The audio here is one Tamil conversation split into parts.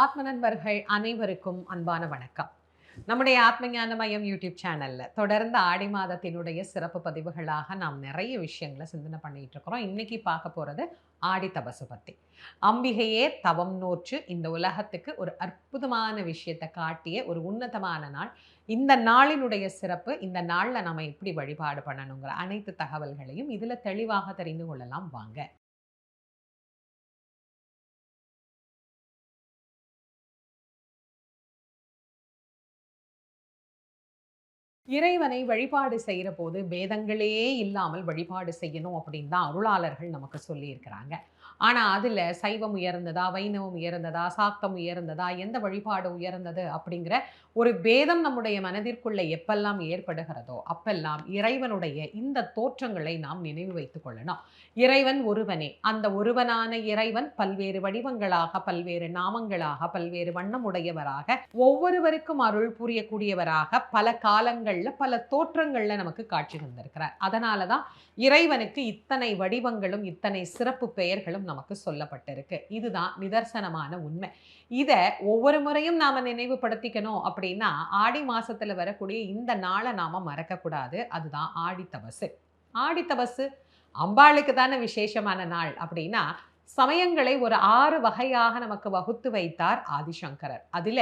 ஆத்ம நண்பர்கள் அனைவருக்கும் அன்பான வணக்கம். நம்முடைய ஆத்ம ஞான மையம் யூடியூப் சேனல்ல தொடர்ந்து ஆடி மாதத்தினுடைய சிறப்பு பதிவுகளாக நாம் நிறைய விஷயங்களை சிந்தனை பண்ணிட்டு இருக்கிறோம். இன்னைக்கு பார்க்க போறது ஆடி தபசு பத்தி. அம்பிகையே தவம் நோற்று இந்த உலகத்துக்கு ஒரு அற்புதமான விஷயத்தை காட்டிய ஒரு உன்னதமான நாள். இந்த நாளினுடைய சிறப்பு, இந்த நாள்ல நம்ம எப்படி வழிபாடு பண்ணணுங்கிற அனைத்து தகவல்களையும் இதுல தெளிவாக தெரிந்து கொள்ளலாம் வாங்க. இறைவனை வழிபாடு செய்கிற போது பேதங்களே இல்லாமல் வழிபாடு செய்யணும் அப்படின்னு தான் அருளாளர்கள் நமக்கு சொல்லியிருக்கிறாங்க. ஆனால் அதில் சைவம் உயர்ந்ததா, வைணவம் உயர்ந்ததா, சாக்தம் உயர்ந்ததா, எந்த வழிபாடு உயர்ந்தது அப்படிங்கிற ஒரு பேதம் நம்முடைய மனதிற்குள்ள எப்பெல்லாம் ஏற்படுகிறதோ அப்பெல்லாம் இறைவனுடைய இந்த தோற்றங்களை நாம் நினைவு வைத்துக் கொள்ளணும். இறைவன் ஒருவனே. அந்த ஒருவனான இறைவன் பல்வேறு வடிவங்களாக, பல்வேறு நாமங்களாக, பல்வேறு வண்ணமுடையவராக, ஒவ்வொருவருக்கும் அருள் புரியக்கூடியவராக பல காலங்கள்ல பல தோற்றங்கள்ல நமக்கு காட்சி தந்திருக்கிறார். அதனாலதான் இறைவனுக்கு இத்தனை வடிவங்களும் இத்தனை சிறப்பு பெயர்களும் நமக்கு சொல்லப்பட்டிருக்கு. இதுதான் நிதர்சனமான உண்மை. இத ஒவ்வொரு முறையும் நாம நினைவுபடுத்திக்கணும் அப்படின்னா ஆடி மாசத்துல வரக்கூடிய இந்த நாளை நாம மறக்க கூடாது. அதுதான் ஆடி தபசு. ஆடி தபசு அம்பாளுக்கு தானே விசேஷமான நாள் அப்படின்னா, சமயங்களை ஒரு 6 வகையாக நமக்கு வகுத்து வைத்தார் ஆதிசங்கரர். அதுல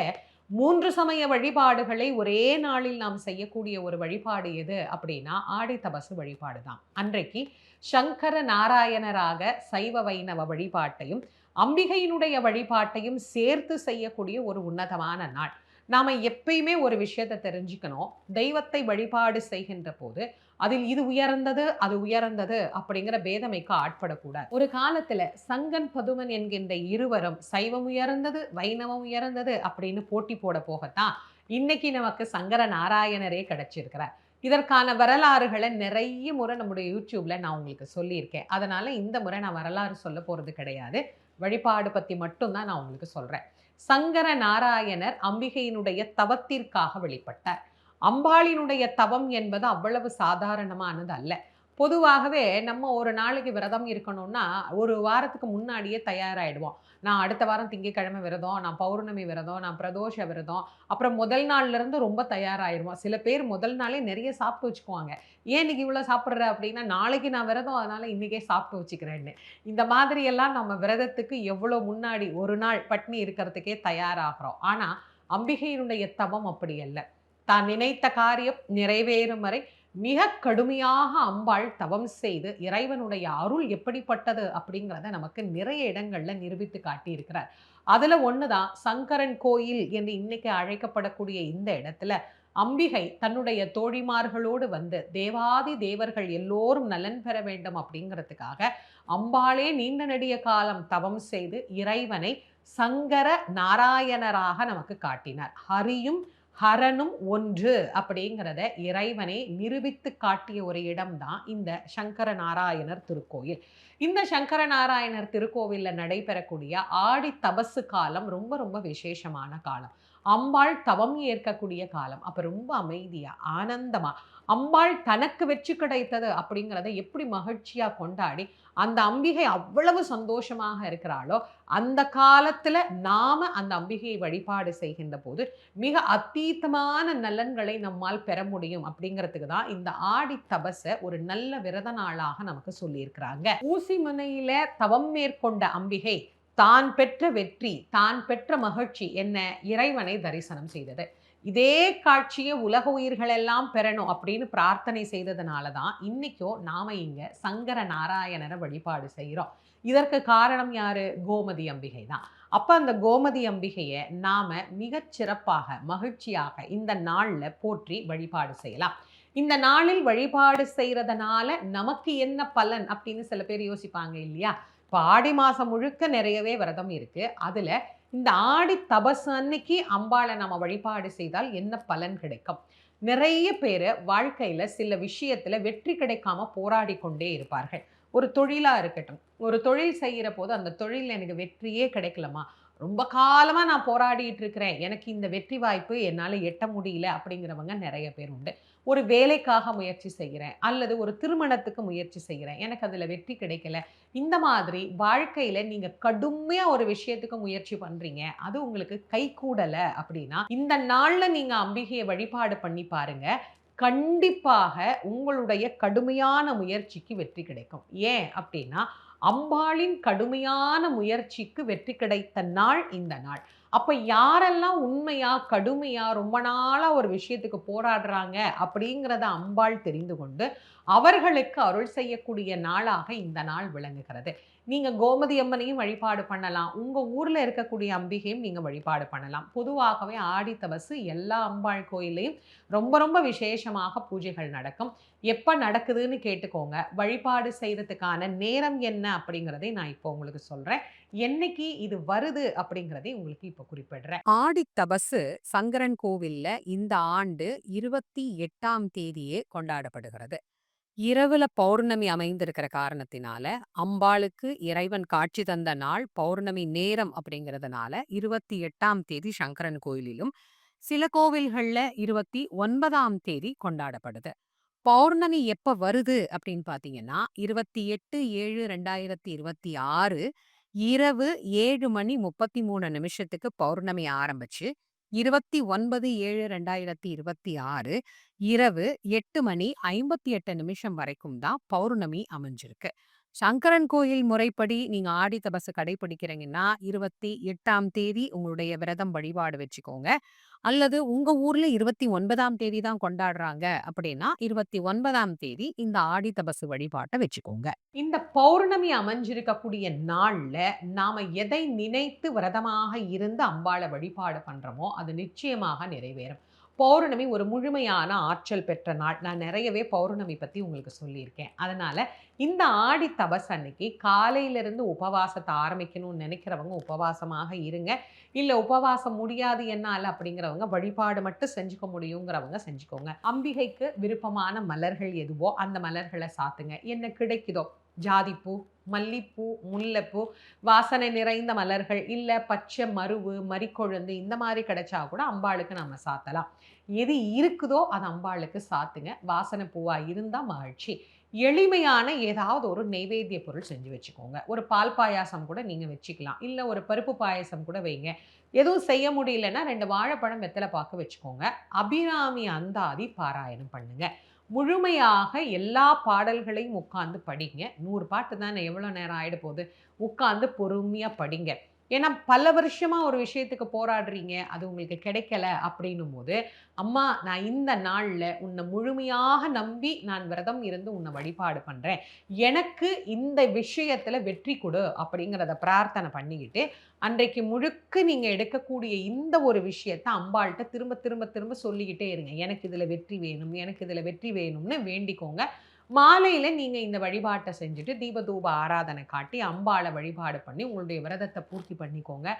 3 சமய வழிபாடுகளை ஒரே நாளில் நாம் செய்யக்கூடிய ஒரு வழிபாடு எது அப்படின்னா ஆடி தபசு வழிபாடு தான். அன்றைக்கு சங்கர நாராயணராக சைவ வைணவ வழிபாட்டையும் அம்பிகையினுடைய வழிபாட்டையும் சேர்த்து செய்யக்கூடிய ஒரு உன்னதமான நாள். நாம எப்பயுமே ஒரு விஷயத்தை தெரிஞ்சுக்கணும். தெய்வத்தை வழிபாடு செய்கின்ற போது அதில் இது உயர்ந்தது அது உயர்ந்தது அப்படிங்கிற பேதமைக்கு ஆட்படக்கூடாது. ஒரு காலத்துல சங்கன் பதுமன் என்கின்ற இருவரும் சைவம் உயர்ந்தது வைணவம் உயர்ந்தது அப்படின்னு போட்டி போட போகத்தான் இன்னைக்கு நமக்கு சங்கர நாராயணரே கிடைச்சிருக்கிறார். இதற்கான வரலாறுகளை நிறைய முறை நம்முடைய யூடியூப்ல நான் உங்களுக்கு சொல்லியிருக்கேன். அதனால இந்த முறை நான் வரலாறு சொல்ல போறது கிடையாது. வழிபாடு பத்தி மட்டும்தான் நான் உங்களுக்கு சொல்றேன். சங்கர நாராயணர் அம்பிகையினுடைய தவத்திற்காக வெளிப்பட்டார். அம்பாளினுடைய தவம் என்பது அவ்வளவு சாதாரணமானது அல்ல. பொதுவாகவே நம்ம ஒரு நாளைக்கு விரதம் இருக்கணும்னா ஒரு வாரத்துக்கு முன்னாடியே தயாராகிடுவோம். நான் அடுத்த வாரம் திங்கட்கிழமை விரதம், நான் பௌர்ணமி விரதம், நான் பிரதோஷ விரதம். அப்புறம் முதல் நாள்ல இருந்து ரொம்ப தயாராகிடுவோம். சில பேர் முதல் நாளே நிறைய சாப்பிட்டு வச்சுக்குவாங்க. ஏன் இன்னைக்கு இவ்வளோ சாப்பிட்ற அப்படின்னா, நாளைக்கு நான் விரதம் அதனால இன்னைக்கே சாப்பிட்டு வச்சுக்கிறேன்னு. இந்த மாதிரியெல்லாம் நம்ம விரதத்துக்கு எவ்வளோ முன்னாடி ஒரு நாள் பட்னி இருக்கிறதுக்கே தயாராகிறோம். ஆனால் அம்பிகையினுடைய தவம் அப்படி அல்ல. தான் நினைத்த காரியம் நிறைவேறும் வரை மிக கடுமையாக அம்பாள் தவம் செய்து இறைவனுடைய அருள் எப்படிப்பட்டது அப்படிங்கிறத நமக்கு நிறைய இடங்கள்ல நிரூபித்து காட்டியிருக்கிறார். அதுல ஒண்ணுதான் சங்கரன் கோயில் என்று இன்னைக்கு அழைக்கப்படக்கூடிய இந்த இடத்துல அம்பிகை தன்னுடைய தோழிமார்களோடு வந்து தேவாதி தேவர்கள் எல்லோரும் நலன் பெற வேண்டும் அப்படிங்கிறதுக்காக அம்பாளே நீண்ட நெடிய காலம் தவம் செய்து இறைவனை சங்கர நாராயணராக நமக்கு காட்டினார். ஹரியும் ஹரனும் ஒன்று அப்படிங்கிறத இறைவனை நிரூபித்து காட்டிய ஒரு இடம்தான் இந்த சங்கர நாராயணர் திருக்கோயில். இந்த சங்கர நாராயணர் திருக்கோவில்ல நடைபெறக்கூடிய ஆடி தபசு காலம் ரொம்ப ரொம்ப விசேஷமான காலம். அம்பாள் தவம் ஏற்கக்கூடிய காலம். அப்ப ரொம்ப அமைதியா ஆனந்தமா அம்பாள் தனக்கு வெற்றி கிடைத்தது அப்படிங்கிறத எப்படி மகிழ்ச்சியா கொண்டாடி அந்த அம்பிகை அவ்வளவு சந்தோஷமாக இருக்கிறாளோ அந்த காலத்துல நாம அந்த அம்பிகையை வழிபாடு செய்கின்ற போது மிக அதீதமான நலன்களை நம்மால் பெற முடியும் அப்படிங்கிறதுக்கு தான் இந்த ஆடி தபச ஒரு நல்ல விரத நாளாக நமக்கு சொல்லியிருக்கிறாங்க. ஊசி முனையில தவம் மேற்கொண்ட அம்பிகை தான் பெற்ற வெற்றி, தான் பெற்ற மகிழ்ச்சி என்ன? இறைவனை தரிசனம் செய்தது. இதே காட்சியை உலக உயிர்கள் எல்லாம் பெறணும் அப்படின்னு பிரார்த்தனை செய்ததுனால தான் இன்னைக்கும் நாம இங்க சங்கர நாராயணரை வழிபாடு செய்கிறோம். இதற்கு காரணம் யாரு? கோமதி அம்பிகை தான். அப்ப அந்த கோமதி அம்பிகையை நாம மிகச் சிறப்பாக மகிழ்ச்சியாக இந்த நாள்ல போற்றி வழிபாடு செய்யலாம். இந்த நாளில் வழிபாடு செய்யறதுனால நமக்கு என்ன பலன் அப்படின்னு சில பேர் யோசிப்பாங்க இல்லையா? இப்போ ஆடி மாசம் முழுக்க நிறையவே விரதம் இருக்கு. அதுல இந்த ஆடி தபசு அன்னைக்கு அம்பாளை நம்ம வழிபாடு செய்தால் என்ன பலன் கிடைக்கும்? நிறைய பேர் வாழ்க்கையில சில விஷயத்துல வெற்றி கிடைக்காம போராடி கொண்டே இருப்பார்கள். ஒரு தொழிலா இருக்கட்டும், ஒரு தொழில் செய்கிற போது அந்த தொழில் எனக்கு வெற்றியே கிடைக்கலமா, ரொம்ப காலமா நான் போராடிட்டு இருக்கிறேன். எனக்கு இந்த வெற்றி வாய்ப்பு என்னால எட்ட முடியல அப்படிங்கிறவங்க நெறைய பேர் உண்டு. ஒரு வேலைக்காக முயற்சி செய்கிறேன், அல்லது ஒரு திருமணத்துக்கு முயற்சி செய்கிறேன். எனக்கு அதுல வெற்றி கிடைக்கல. இந்த மாதிரி வாழ்க்கையில நீங்க கடுமையா ஒரு விஷயத்துக்கு முயற்சி பண்றீங்க. அது உங்களுக்கு கைகூடல அப்படின்னா, இந்த நாள்ல நீங்க அம்பிகைய வழிபாடு பண்ணி பாருங்க. கண்டிப்பாக உங்களுடைய கடுமையான முயற்சிக்கு வெற்றி கிடைக்கும். ஏன் அப்டின்னா, அம்பாளின் கடுமையான முயற்சிக்கு வெற்றி கிடைத்த நாள் இந்த நாள். அப்ப யாரெல்லாம் உண்மையா, கடுமையா ரொம்ப நாளா ஒரு விஷயத்துக்கு போராடுறாங்க அப்படிங்கிறத அம்பாள் தெரிந்து கொண்டு, அவர்களுக்கு அருள் செய்யக்கூடிய நாளாக இந்த நாள் விளங்குகிறது. நீங்க கோமதி அம்மனையும் வழிபாடு பண்ணலாம். உங்க ஊர்ல இருக்கக்கூடிய அம்பிகையும் நீங்க வழிபாடு பண்ணலாம். பொதுவாகவே ஆடி தபசு எல்லா அம்பாள் கோயில்லயும் ரொம்ப ரொம்ப விசேஷமாக பூஜைகள் நடக்கும். எப்ப நடக்குதுன்னு கேட்டுக்கோங்க. வழிபாடு செய்றதுக்கான நேரம் என்ன அப்படிங்கிறதை நான் இப்போ உங்களுக்கு சொல்றேன். என்னைக்கு இது வருது அப்படிங்கிறதை உங்களுக்கு இப்போ குறிப்பிடுறேன். ஆடித் தபசு சங்கரன் கோவில்ல இந்த ஆண்டு 28ஆம் தேதியே கொண்டாடப்படுகிறது. இரவுல பௌர்ணமி அமைந்திருக்கிற காரணத்தினால, அம்பாளுக்கு இறைவன் காட்சி தந்த நாள் பௌர்ணமி நேரம் அப்படிங்கிறதுனால 28ஆம் தேதி சங்கரன் கோயிலிலும், சில கோவில்கள்ல 29ஆம் தேதி கொண்டாடப்படுது. பௌர்ணமி எப்ப வருது அப்படின்னு பார்த்தீங்கன்னா, 28/7/2026 இரவு 7 மணி 33 நிமிஷத்துக்கு பௌர்ணமி ஆரம்பிச்சு, 29/7/2026 இரவு 8 மணி 58 நிமிஷம் வரைக்கும் தான் பௌர்ணமி அமைஞ்சிருக்கு. சங்கரன் கோயில் முறைப்படி நீங்க ஆடி தபசு கடைபிடிக்கிறீங்கன்னா, 28ஆம் தேதி உங்களுடைய விரதம் வழிபாடு வச்சுக்கோங்க. அல்லது உங்க ஊர்ல 29ஆம் தேதி தான் கொண்டாடுறாங்க அப்படின்னா, 29ஆம் தேதி இந்த ஆடி தபசு வழிபாட்ட வச்சுக்கோங்க. இந்த பௌர்ணமி அமைஞ்சிருக்கக்கூடிய நாள்ல, நாம எதை நினைத்து விரதமாக இருந்து அம்பாள வழிபாடு பண்றோமோ, அது நிச்சயமாக நிறைவேறும். பௌர்ணமி ஒரு முழுமையான ஆற்றல் பெற்ற நாள். நான் நெறையவே பௌர்ணமி பத்தி உங்களுக்கு சொல்லியிருக்கேன். அதனால இந்த ஆடி தபசு அன்னைக்கு காலையிலிருந்து உபவாசத்த ஆரம்பிக்கணும்னு நெனைக்கிறவங்க உபவாசமாக இருங்க. இல்ல உபவாசம் முடியாது என்னால அப்படிங்கிறவங்க வழிபாடு மட்டும் செஞ்சுக்க முடியுங்கிறவங்க செஞ்சுக்கோங்க. அம்பிகைக்கு விருப்பமான மலர்கள் எதுவோ அந்த மலர்கள சாத்துங்க. என்ன கிடைக்குதோ ஜாதிப்பூ, மல்லிப்பூ, முல்லைப்பூ, வாசனை நிறைந்த மலர்கள், இல்ல பச்சை மருவு, மரிக்கொழுந்து இந்த மாரி கிடைச்சா கூட அம்பாளுக்கு நம்ம சாத்தலாம். எது இருக்குதோ அத அம்பாளுக்கு சாத்துங்க. வாசனை பூவா இருந்தா மகிழ்ச்சி. எளிமையான ஏதாவது ஒரு நெய்வேத்திய பொருள் செஞ்சு வச்சுக்கோங்க. ஒரு பால் பாயாசம் கூட நீங்க வச்சுக்கலாம். இல்ல ஒரு பருப்பு பாயாசம் கூட வைங்க. எதுவும் செய்ய முடியலன்னா 2 வாழைப்பழம், வெத்தல பாக்கு வச்சுக்கோங்க. அபிராமி அந்தாதி பாராயணம் பண்ணுங்க. முழுமையாக எல்லா பாடல்களையும் உட்கார்ந்து படிங்க. 100 பாட்டு தானே எவ்வளோ நேரம் ஆயிட போது. உட்கார்ந்து பொறுமையா படிங்க. ஏன்னா பல வருஷமா ஒரு விஷயத்துக்கு போராடுறீங்க. அது உங்களுக்கு கிடைக்கல அப்படின்னும்போது, "அம்மா நான் இந்த நாள்ல உன்ன முழுமையாக நம்பி நான் விரதம் இருந்து உன்ன வழிபாடு பண்றேன். எனக்கு இந்த விஷயத்துல வெற்றி குடு" அப்படிங்கிறத பிரார்த்தனை பண்ணிக்கிட்டு, அன்றைக்கு முழுக்க நீங்க எடுக்கக்கூடிய இந்த ஒரு விஷயத்த அம்பாள்ட்ட திரும்ப திரும்ப திரும்ப சொல்லிக்கிட்டே இருங்க. "எனக்கு இதுல வெற்றி வேணும், எனக்கு இதுல வெற்றி வேணும்னு" வேண்டிக்கோங்க. மாலையில நீங்க இந்த வழிபாட்ட செஞ்சுட்டு, தீபதூப ஆராதனை காட்டி, அம்பாள வழிபாடு பண்ணி, உங்களுடைய விரதத்த பூர்த்தி பண்ணிக்கோங்க.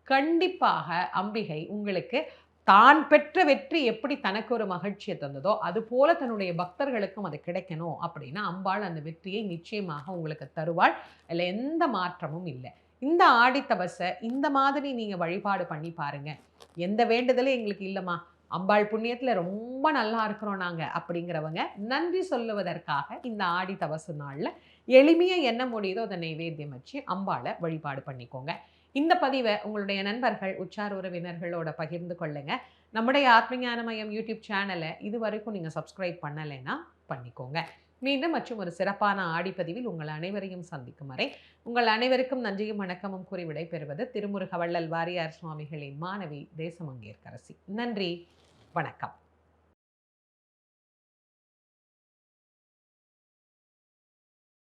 கண்டிப்பாக அம்பிகை உங்களுக்கு தான் பெற்ற வெற்றி எப்படி தனக்கு ஒரு மகிழ்ச்சிய தந்ததோ, அதுபோல தன்னுடைய பக்தர்களுக்கும் அது கிடைக்கணும் அப்படின்னா, அம்பாள் அந்த வெற்றியை நிச்சயமாக உங்களுக்கு தருவாள். அதுல எந்த மாற்றமும் இல்ல. இந்த ஆடி தபச இந்த மாதிரி நீங்க வழிபாடு பண்ணி பாருங்க. எந்த வேண்டுதலும் எங்களுக்கு இல்லம்மா, அம்பாள் புண்ணியத்துல ரொம்ப நல்லா இருக்கிறோம் நாங்க அப்படிங்கிறவங்க, நன்றி சொல்லுவதற்காக இந்த ஆடி தபசு நாள்ல எளிமையா என்ன முடியுதோ அத நைவேத்தியம் வச்சு அம்பாள வழிபாடு பண்ணிக்கோங்க. இந்த பதிவ உங்களுடைய நண்பர்கள், உற்றார் உறவினர்களோட பகிர்ந்து கொள்ளுங்க. நம்முடைய ஆத்மஞான மையம் யூடியூப் சேனல இதுவரைக்கும் நீங்க சப்ஸ்கிரைப் பண்ணலைன்னா பண்ணிக்கோங்க. மீண்டும் மற்றும் ஒரு சிறப்பான ஆடிப்பதிவில் உங்கள் அனைவரையும் சந்திக்கும் வரை, உங்கள் அனைவருக்கும் நன்றியும் வணக்கமும் கூறி விடைபெறுவது திருமுருக வள்ளல் வாரியார் சுவாமிகளின் மாணவி தேசமங்கேற்கரசி. நன்றி, வணக்கம்.